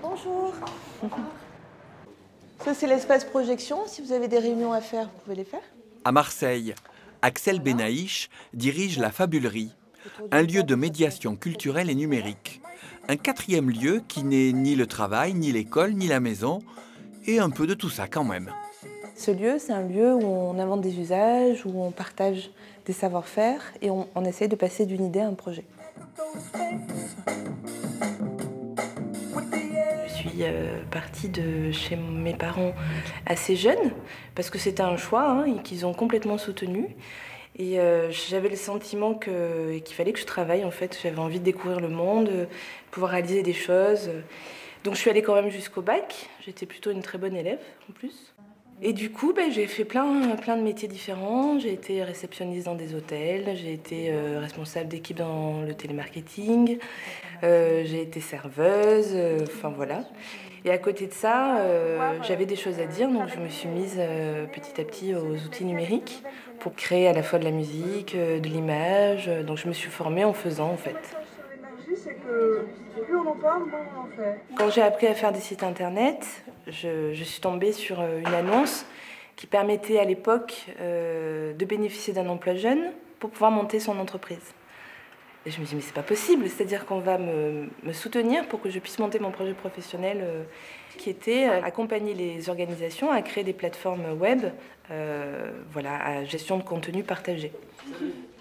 Bonjour. Ça, c'est l'espace projection. Si vous avez des réunions à faire, vous pouvez les faire. À Marseille, Axel Benaïch dirige la Fabulerie, un lieu de médiation culturelle et numérique. Un quatrième lieu qui n'est ni le travail, ni l'école, ni la maison, et un peu de tout ça quand même. Ce lieu, c'est un lieu où on invente des usages, où on partage des savoir-faire et on essaye de passer d'une idée à un projet. Je suis partie de chez mes parents assez jeune, parce que c'était un choix et qu'ils ont complètement soutenu. Et j'avais le sentiment qu'il fallait que je travaille, en fait. J'avais envie de découvrir le monde, pouvoir réaliser des choses. Donc je suis allée quand même jusqu'au bac. J'étais plutôt une très bonne élève, en plus. Et du coup, j'ai fait plein de métiers différents. J'ai été réceptionniste dans des hôtels, j'ai été responsable d'équipe dans le télémarketing, j'ai été serveuse, enfin voilà. Et à côté de ça, j'avais des choses à dire, donc je me suis mise petit à petit aux outils numériques pour créer à la fois de la musique, de l'image. Donc je me suis formée en faisant, en fait. C'est que plus on en parle, moins on en fait. Quand j'ai appris à faire des sites internet, je suis tombée sur une annonce qui permettait à l'époque de bénéficier d'un emploi jeune pour pouvoir monter son entreprise. Et je me dis mais c'est pas possible, c'est-à-dire qu'on va me soutenir pour que je puisse monter mon projet professionnel qui était accompagner les organisations à créer des plateformes web voilà, à gestion de contenu partagé.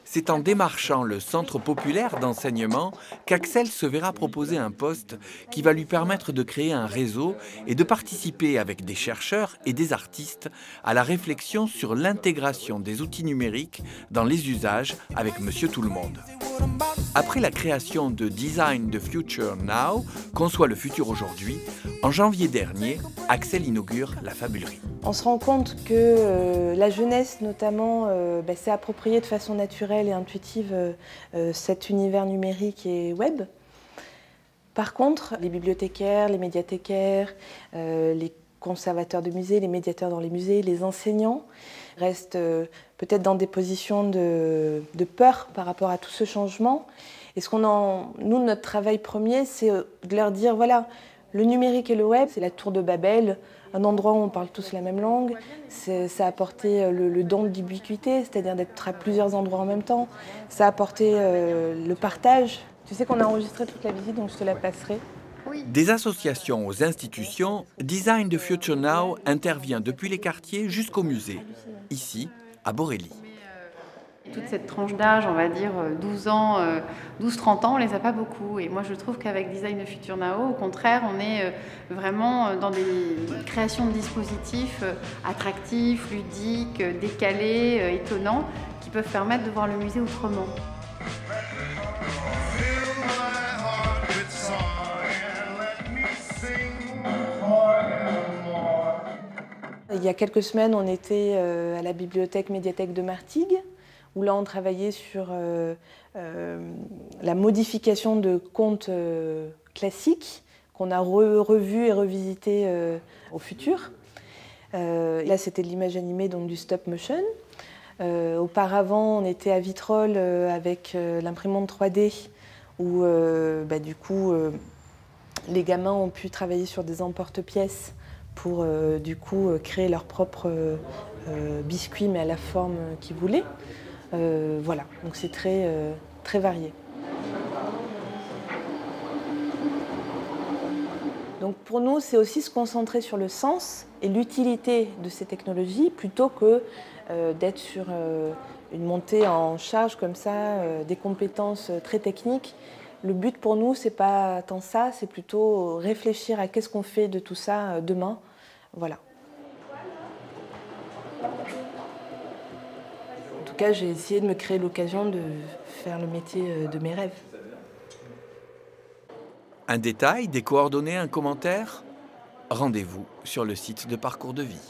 C'est en démarchant le Centre populaire d'enseignement qu'Axel se verra proposer un poste qui va lui permettre de créer un réseau et de participer avec des chercheurs et des artistes à la réflexion sur l'intégration des outils numériques dans les usages avec Monsieur Tout-le-Monde. Après la création de Design the Future Now, Conçoit le futur aujourd'hui, en janvier dernier, Axel inaugure la Fabulerie. On se rend compte que la jeunesse, notamment, s'est appropriée de façon naturelle et intuitive cet univers numérique et web. Par contre, les bibliothécaires, les médiathécaires, les conservateurs de musées, les médiateurs dans les musées, les enseignants restent peut-être dans des positions de peur par rapport à tout ce changement. Et nous, notre travail premier, c'est de leur dire, voilà, le numérique et le web, c'est la tour de Babel, un endroit où on parle tous la même langue. Ça a apporté le don de l'ubiquité, c'est-à-dire d'être à plusieurs endroits en même temps. Ça a apporté le partage. Tu sais qu'on a enregistré toute la visite, donc je te la passerai. Des associations aux institutions, Design the Future Now intervient depuis les quartiers jusqu'au musée, ici, à Borély. Toute cette tranche d'âge, on va dire 12 ans, 12-30 ans, on les a pas beaucoup. Et moi, je trouve qu'avec Design the Future Now, au contraire, on est vraiment dans des créations de dispositifs attractifs, ludiques, décalés, étonnants, qui peuvent permettre de voir le musée autrement. Il y a quelques semaines, on était à la bibliothèque médiathèque de Martigues, où là on travaillait sur la modification de contes classiques qu'on a revu et revisité au futur. Là c'était de l'image animée, donc du stop motion. Auparavant on était à Vitrolles avec l'imprimante 3D où du coup les gamins ont pu travailler sur des emporte-pièces pour du coup créer leur propre biscuit mais à la forme qu'ils voulaient. Voilà, donc c'est très varié. Donc pour nous, c'est aussi se concentrer sur le sens et l'utilité de ces technologies plutôt que d'être sur une montée en charge comme ça, des compétences très techniques. Le but pour nous, c'est pas tant ça, c'est plutôt réfléchir à qu'est-ce qu'on fait de tout ça demain. Voilà. En tout cas, j'ai essayé de me créer l'occasion de faire le métier de mes rêves. Un détail, des coordonnées, un commentaire ? Rendez-vous sur le site de Parcours de Vie.